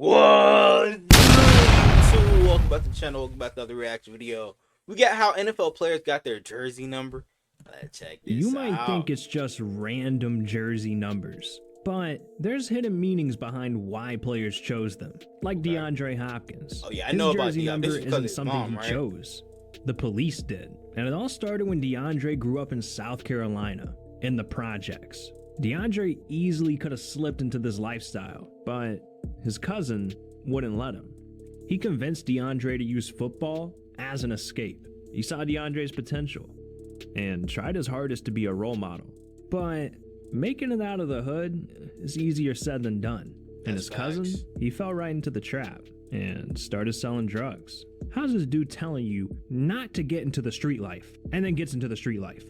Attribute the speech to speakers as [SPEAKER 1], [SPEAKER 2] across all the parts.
[SPEAKER 1] What? So welcome back to the channel. Welcome back to another reaction video. We got how NFL players got their jersey number. Let's check this out.
[SPEAKER 2] You might think it's just random jersey numbers, but there's hidden meanings behind why players chose them. Like DeAndre Hopkins.
[SPEAKER 1] Oh yeah, I know about
[SPEAKER 2] his jersey number isn't something
[SPEAKER 1] mom,
[SPEAKER 2] he
[SPEAKER 1] right?
[SPEAKER 2] chose. The police did. And it all started when DeAndre grew up in South Carolina, in the projects. DeAndre easily could have slipped into this lifestyle, but his cousin wouldn't let him. He convinced DeAndre to use football as an escape. He saw DeAndre's potential and tried his hardest to be a role model. But making it out of the hood is easier said than done. And his cousin, he fell right into the trap and started selling drugs. How's this dude telling you not to get into the street life and then gets into the street life?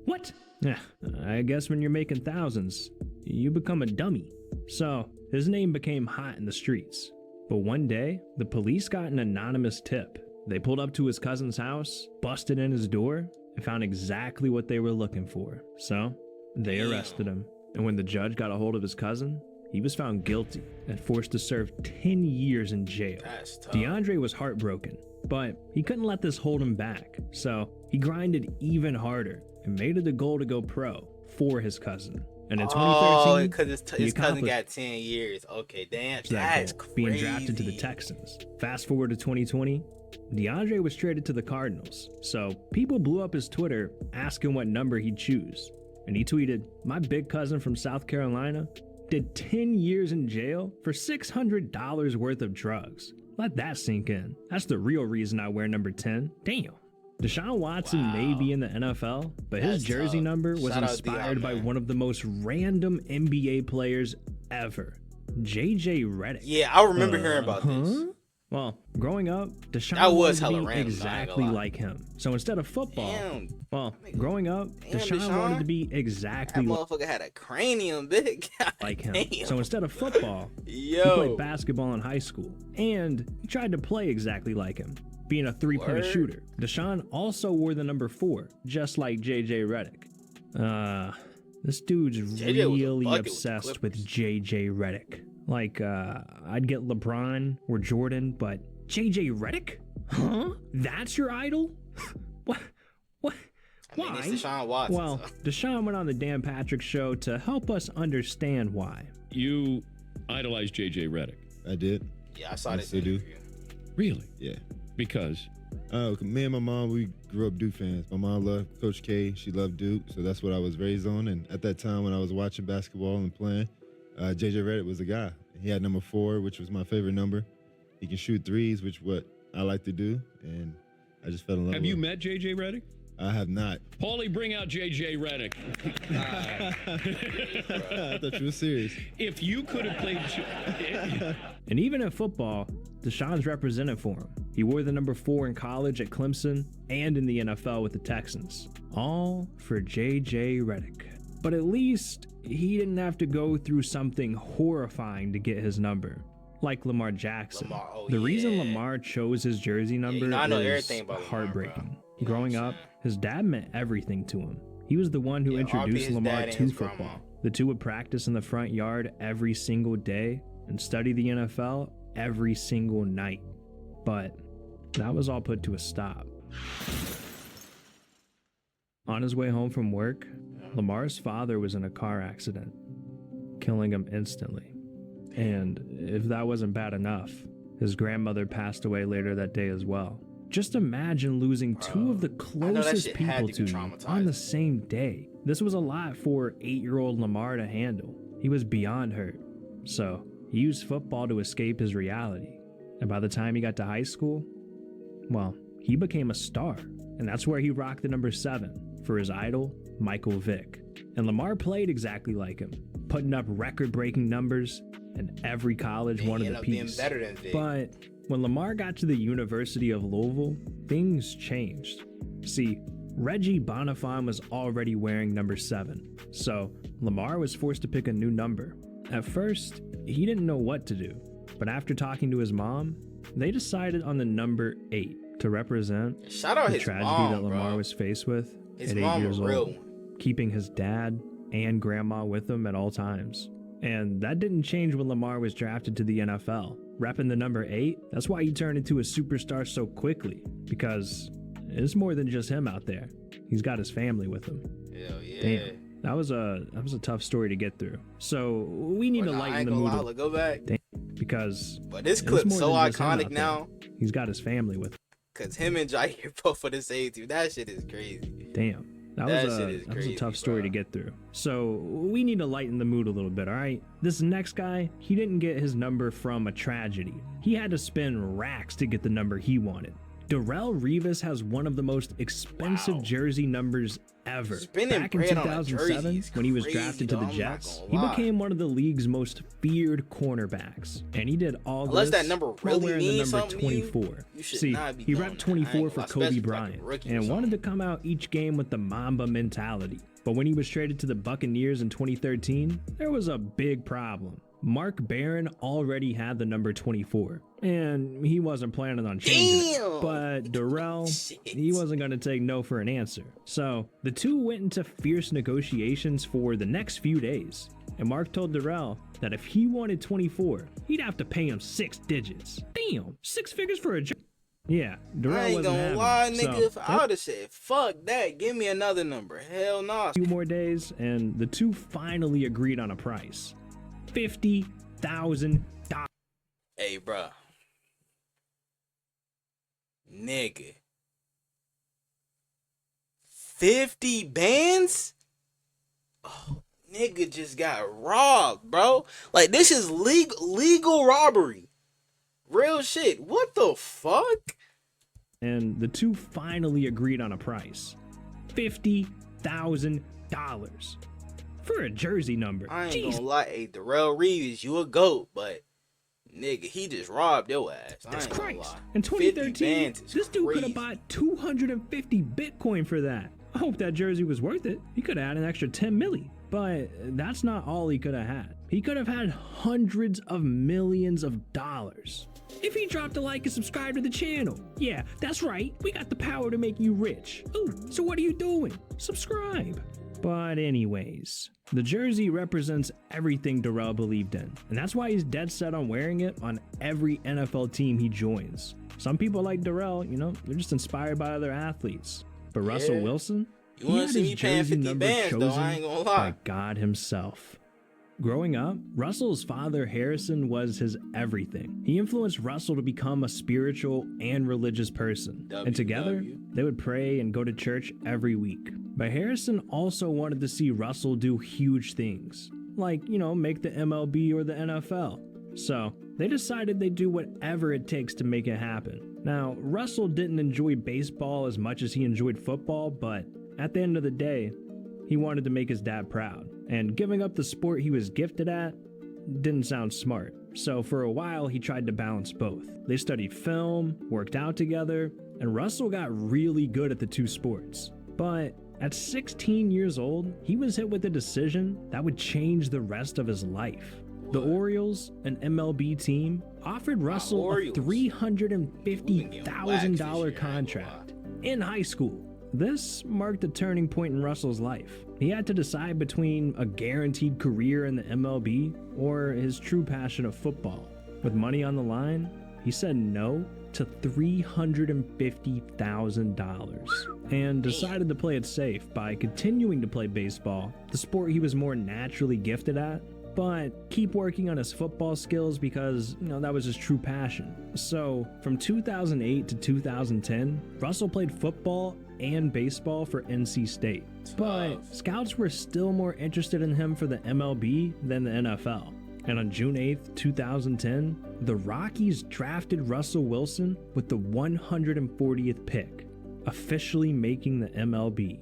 [SPEAKER 2] What? Yeah, I guess when you're making thousands, you become a dummy. So his name became hot in the streets. But one day, the police got an anonymous tip. They pulled up to his cousin's house, busted in his door, and found exactly what they were looking for. So they arrested him. And when the judge got a hold of his cousin, he was found guilty and forced to serve 10 years in jail. DeAndre was heartbroken, but he couldn't let this hold him back. So he grinded even harder and made it a goal to go pro for his cousin. And in 2013,
[SPEAKER 1] because his cousin got 10 years. Okay, damn, that's crazy.
[SPEAKER 2] Being drafted to the Texans. Fast forward to 2020, DeAndre was traded to the Cardinals. So people blew up his Twitter asking what number he'd choose. And he tweeted, "My big cousin from South Carolina did 10 years in jail for $600 worth of drugs. Let that sink in. That's the real reason I wear number 10. Damn." Deshaun Watson may be in the NFL, but his jersey number was inspired by one of the most random NBA players ever, JJ Redick.
[SPEAKER 1] Yeah, I remember hearing about this.
[SPEAKER 2] Well, growing up, Deshaun wanted to be exactly like him. So instead of football, growing up, Deshaun wanted to be exactly
[SPEAKER 1] that motherfucker had a cranium big
[SPEAKER 2] like him. So instead of football, he played basketball in high school, and he tried to play exactly like him, being a three-point shooter. Deshaun also wore the number 4, just like JJ Redick. This dude's really obsessed with JJ Redick. Like, I'd get LeBron or Jordan, but JJ Redick? Huh? That's your idol? What? Why?
[SPEAKER 1] It's Deshaun Watson.
[SPEAKER 2] Well, Deshaun went on the Dan Patrick Show to help us understand why.
[SPEAKER 3] You idolize JJ Redick.
[SPEAKER 4] I did.
[SPEAKER 1] Yeah, I saw this
[SPEAKER 4] interview.
[SPEAKER 3] Really?
[SPEAKER 4] Yeah.
[SPEAKER 3] Because?
[SPEAKER 4] Me and my mom, we grew up Duke fans. My mom loved Coach K. She loved Duke, so that's what I was raised on. And at that time when I was watching basketball and playing, JJ Redick was the guy. He had number 4, which was my favorite number. He can shoot threes, which is what I like to do, and I just fell in love with him.
[SPEAKER 3] Have you met JJ Redick?
[SPEAKER 4] I have not.
[SPEAKER 3] Paulie, bring out JJ Redick.
[SPEAKER 4] I thought you were serious.
[SPEAKER 3] If you could have played...
[SPEAKER 2] And even in football, Deshaun's represented for him. He wore the number 4 in college at Clemson and in the NFL with the Texans. All for JJ Redick. But at least he didn't have to go through something horrifying to get his number, like Lamar Jackson. The reason Lamar chose his jersey number is heartbreaking. Growing up, his dad meant everything to him. He was the one who introduced Lamar to football. The two would practice in the front yard every single day and study the NFL every single night. But that was all put to a stop. On his way home from work, Lamar's father was in a car accident, killing him instantly. And if that wasn't bad enough, his grandmother passed away later that day as well. Just imagine losing 2 of the closest people to you on the same day. This was a lot for 8-year-old Lamar to handle. He was beyond hurt. So he used football to escape his reality. And by the time he got to high school, well, he became a star. And that's where he rocked the number 7 for his idol, Michael Vick. And Lamar played exactly like him, putting up record-breaking numbers, and every college wanted a piece. But when Lamar got to the University of Louisville, things changed. See, Reggie Bonifant was already wearing number 7, so Lamar was forced to pick a new number. At first, he didn't know what to do, but after talking to his mom, they decided on the number 8 to represent the tragedy that Lamar was faced with at 8 years old, keeping his dad and grandma with him at all times. And that didn't change when Lamar was drafted to the NFL. Repping the number 8, that's why he turned into a superstar so quickly, because it's more than just him out there. He's got his family with him.
[SPEAKER 1] Hell yeah.
[SPEAKER 2] Damn. That was a tough story to get through. So we need to lighten the mood.
[SPEAKER 1] Lie, go back.
[SPEAKER 2] Damn, because
[SPEAKER 1] but this clip's so iconic now.
[SPEAKER 2] He's got his family with him.
[SPEAKER 1] Cause him and Jair both for the same team. That shit is crazy.
[SPEAKER 2] Damn. That was a tough story to get through. So we need to lighten the mood a little bit, all right? This next guy, he didn't get his number from a tragedy. He had to spend racks to get the number he wanted. Darrelle Revis has one of the most expensive jersey numbers ever. Back in 2007, when he was drafted to the Jets, he became one of the league's most feared cornerbacks. And he did all
[SPEAKER 1] unless
[SPEAKER 2] this
[SPEAKER 1] that number
[SPEAKER 2] while
[SPEAKER 1] really
[SPEAKER 2] wearing the
[SPEAKER 1] means
[SPEAKER 2] number
[SPEAKER 1] something
[SPEAKER 2] 24.
[SPEAKER 1] you should
[SPEAKER 2] See,
[SPEAKER 1] not be
[SPEAKER 2] he
[SPEAKER 1] doing
[SPEAKER 2] repped
[SPEAKER 1] that.
[SPEAKER 2] 24 for
[SPEAKER 1] Especially
[SPEAKER 2] Kobe
[SPEAKER 1] like a
[SPEAKER 2] Bryant
[SPEAKER 1] rookie or
[SPEAKER 2] and wanted to
[SPEAKER 1] something.
[SPEAKER 2] come out each game with the Mamba mentality. But when he was traded to the Buccaneers in 2013, there was a big problem. Mark Barron already had the number 24, and he wasn't planning on changing it. But Darrell, he wasn't going to take no for an answer. So the two went into fierce negotiations for the next few days. And Mark told Darrell that if he wanted 24, he'd have to pay him 6 digits. Damn, 6 figures for a jersey. Yeah, Darrell
[SPEAKER 1] I ain't
[SPEAKER 2] wasn't
[SPEAKER 1] gonna
[SPEAKER 2] having
[SPEAKER 1] lie,
[SPEAKER 2] it.
[SPEAKER 1] nigga. If I would have said, fuck that, give me another number. Hell nah.
[SPEAKER 2] A few more days, and the two finally agreed on a price. $50,000.
[SPEAKER 1] Hey, bruh. Nigga. 50 bands? Oh, nigga just got robbed, bro. Like, this is legal robbery. Real shit. What the fuck?
[SPEAKER 2] And the two finally agreed on a price. $50,000 for a jersey number.
[SPEAKER 1] I ain't
[SPEAKER 2] Jeez,
[SPEAKER 1] gonna lie. Hey, Darrelle Reeves, you a GOAT, but nigga, he just robbed your ass. I
[SPEAKER 2] that's
[SPEAKER 1] ain't gonna
[SPEAKER 2] Christ.
[SPEAKER 1] lie.
[SPEAKER 2] In
[SPEAKER 1] 50
[SPEAKER 2] 2013,
[SPEAKER 1] bands is
[SPEAKER 2] this dude could have
[SPEAKER 1] crazy.
[SPEAKER 2] bought 250 Bitcoin for that. I hope that jersey was worth it. He could have had an extra 10 milli. But that's not all he could have had. He could have had hundreds of millions of dollars. If he dropped a like and subscribe to the channel. Yeah, that's right. We got the power to make you rich. Ooh, so what are you doing? Subscribe. But anyways, the jersey represents everything Darrell believed in. And that's why he's dead set on wearing it on every NFL team he joins. Some people like Darrell, you know, they're just inspired by other athletes. But Russell
[SPEAKER 1] Yeah.
[SPEAKER 2] Wilson,
[SPEAKER 1] You
[SPEAKER 2] he
[SPEAKER 1] wanna
[SPEAKER 2] had
[SPEAKER 1] see
[SPEAKER 2] his
[SPEAKER 1] me paying
[SPEAKER 2] jersey
[SPEAKER 1] 50
[SPEAKER 2] number
[SPEAKER 1] bands, though,
[SPEAKER 2] chosen
[SPEAKER 1] I ain't gonna lie.
[SPEAKER 2] by God himself. Growing up, Russell's father, Harrison, was his everything. He influenced Russell to become a spiritual and religious person. And together, they would pray and go to church every week. But Harrison also wanted to see Russell do huge things, like, you know, make the MLB or the NFL. So they decided they'd do whatever it takes to make it happen. Now, Russell didn't enjoy baseball as much as he enjoyed football, but at the end of the day, he wanted to make his dad proud. And giving up the sport he was gifted at didn't sound smart. So for a while, he tried to balance both. They studied film, worked out together, and Russell got really good at the two sports. But at 16 years old, he was hit with a decision that would change the rest of his life. The Orioles, an MLB team, offered Russell a $350,000 contract in high school. This marked a turning point in Russell's life. He had to decide between a guaranteed career in the MLB or his true passion of football. With money on the line, he said no to $350,000 and decided to play it safe by continuing to play baseball, the sport he was more naturally gifted at, but keep working on his football skills because, you know, that was his true passion. So from 2008 to 2010, Russell played football and baseball for NC State. But scouts were still more interested in him for the MLB than the NFL. And on June 8th, 2010, the Rockies drafted Russell Wilson with the 140th pick, officially making the MLB.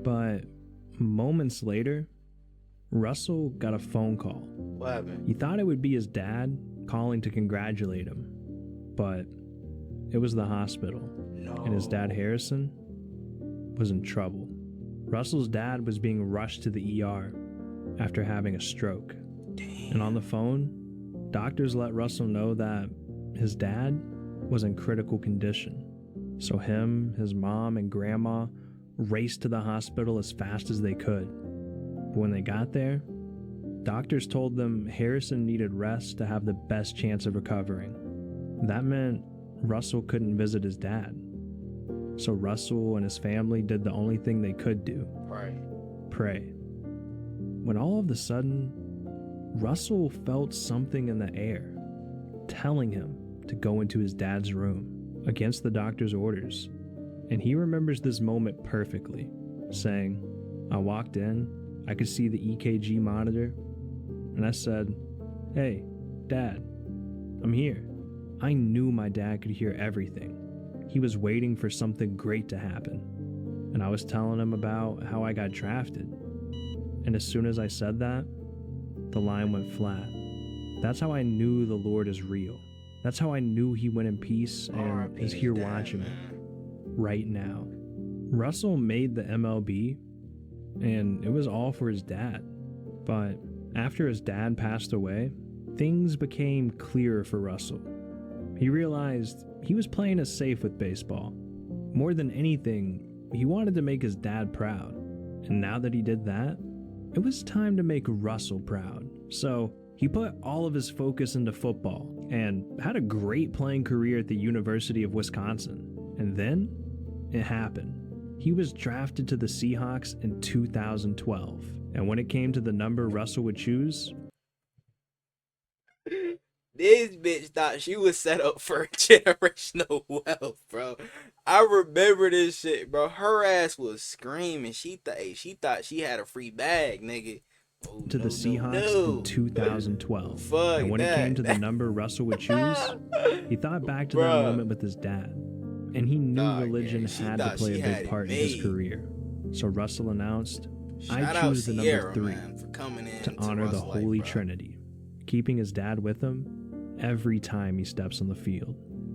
[SPEAKER 2] But moments later, Russell got a phone call.
[SPEAKER 1] What happened?
[SPEAKER 2] He thought it would be his dad calling to congratulate him, but it was the hospital. And his dad, Harrison, was in trouble. Russell's dad was being rushed to the ER after having a stroke.
[SPEAKER 1] Damn.
[SPEAKER 2] And on the phone, doctors let Russell know that his dad was in critical condition. So him, his mom, and grandma raced to the hospital as fast as they could. But when they got there, Doctors told them Harrison needed rest to have the best chance of recovering. That meant Russell couldn't visit his dad. So Russell and his family did the only thing they could do. Pray. When all of a sudden, Russell felt something in the air, telling him to go into his dad's room against the doctor's orders. And he remembers this moment perfectly, saying, I walked in, I could see the EKG monitor, and I said, hey, Dad, I'm here. I knew my dad could hear everything. He was waiting for something great to happen. And I was telling him about how I got drafted. And as soon as I said that, the line went flat. That's how I knew the Lord is real. That's how I knew he went in peace and is here watching me right now. Russell made the MLB, and it was all for his dad. But after his dad passed away, things became clearer for Russell. He realized he was playing it safe with baseball. More than anything, he wanted to make his dad proud. And now that he did that, it was time to make Russell proud. So he put all of his focus into football and had a great playing career at the University of Wisconsin. And then it happened. He was drafted to the Seahawks in 2012. And when it came to the number Russell would choose,
[SPEAKER 1] this bitch thought she was set up for generational wealth, bro. I remember this shit, bro. Her ass was screaming. She thought she had a free bag, nigga. Oh,
[SPEAKER 2] to the Seahawks in 2012.
[SPEAKER 1] Fuck
[SPEAKER 2] and when
[SPEAKER 1] that.
[SPEAKER 2] it came to the number Russell would choose, he thought back to that moment with his dad. And he knew religion had to play a big part in his career. So Russell announced, I choose the number 3 to honor the Holy Trinity, keeping his dad with him every time he steps on the field.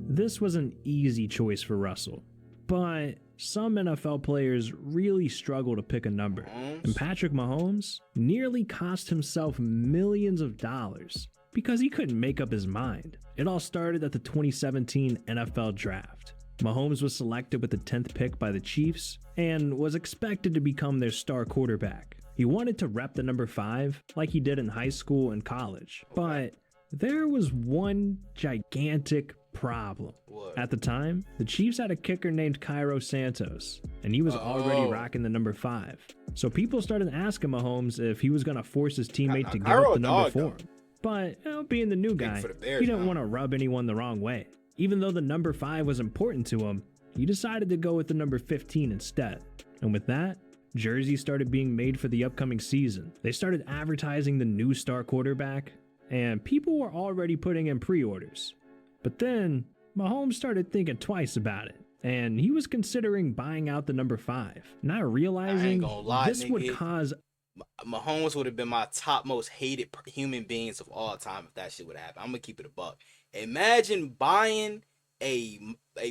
[SPEAKER 2] This was an easy choice for Russell, but some NFL players really struggle to pick a number, and Patrick Mahomes nearly cost himself millions of dollars because he couldn't make up his mind. It all started at the 2017 NFL Draft. Mahomes was selected with the 10th pick by the Chiefs and was expected to become their star quarterback. He wanted to rep the number 5 like he did in high school and college, but there was one gigantic problem. At the time, the Chiefs had a kicker named Cairo Santos, and he was already rocking the number 5. So people started asking Mahomes if he was going to force his teammate to give up the number 4. But, being the new guy, he didn't want to rub anyone the wrong way. Even though the number 5 was important to him, he decided to go with the number 15 instead. And with that, jerseys started being made for the upcoming season. They started advertising the new star quarterback, and people were already putting in pre-orders. But then, Mahomes started thinking twice about it, and he was considering buying out the number 5, not realizing this would cause...
[SPEAKER 1] Mahomes would have been my top most hated human beings of all time if that shit would have happened. I'm gonna keep it a buck. Imagine buying a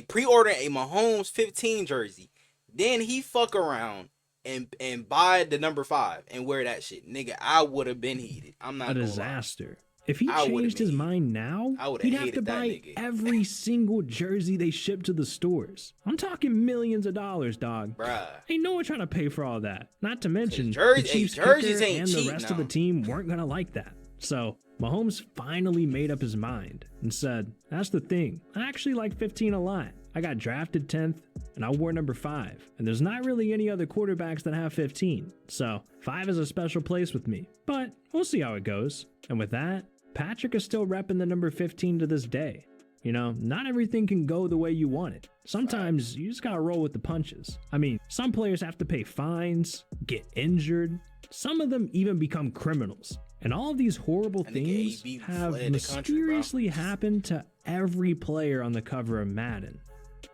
[SPEAKER 1] pre-ordering a Mahomes 15 jersey, then he fuck around and buy the number 5 and wear that shit. Nigga, I would have been heated. I'm not
[SPEAKER 2] a disaster. If he changed his mind now, he'd have to buy every single jersey they ship to the stores. I'm talking millions of dollars, dog.
[SPEAKER 1] Bruh.
[SPEAKER 2] Ain't no one trying to pay for all that. Not to mention,
[SPEAKER 1] the
[SPEAKER 2] Chiefs
[SPEAKER 1] jerseys
[SPEAKER 2] kicker
[SPEAKER 1] ain't
[SPEAKER 2] and the
[SPEAKER 1] cheap
[SPEAKER 2] rest of
[SPEAKER 1] now.
[SPEAKER 2] the team weren't going to like that. So Mahomes finally made up his mind and said, that's the thing. I actually like 15 a lot. I got drafted 10th and I wore number 5. And there's not really any other quarterbacks that have 15. So 5 is a special place with me. But we'll see how it goes. And with that, Patrick is still repping the number 15 to this day. You know, not everything can go the way you want it. Sometimes you just gotta roll with the punches. I mean, some players have to pay fines, get injured. Some of them even become criminals. And all of these horrible things have mysteriously happened to every player on the cover of Madden.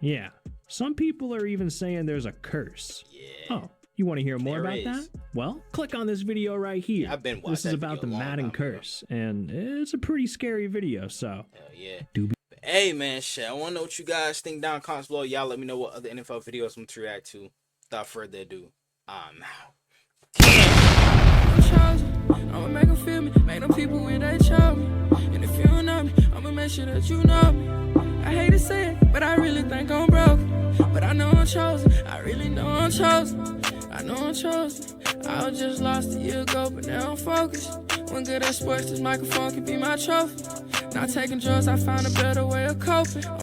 [SPEAKER 2] Yeah, some people are even saying there's a curse.
[SPEAKER 1] Yeah.
[SPEAKER 2] Oh, you want to hear more about that? Well, click on this video right here.
[SPEAKER 1] Yeah, I've been watching
[SPEAKER 2] This is about the Madden curse, and it's a pretty scary video, so.
[SPEAKER 1] Hell yeah. Hey man, shit, I want to know what you guys think down in the comments below. Y'all let me know what other NFL videos I'm to react to. Without further ado, I'm out.
[SPEAKER 5] I'ma make them feel me, make them people when they show me. And if you don't know me, I'ma make sure that you know me. I hate to say it, but I really think I'm broke. But I know I'm chosen, I really know I'm chosen. I know I'm chosen. I was just lost a year ago, but now I'm focused. When good at sports, this microphone can be my trophy. Not taking drugs, I found a better way of coping.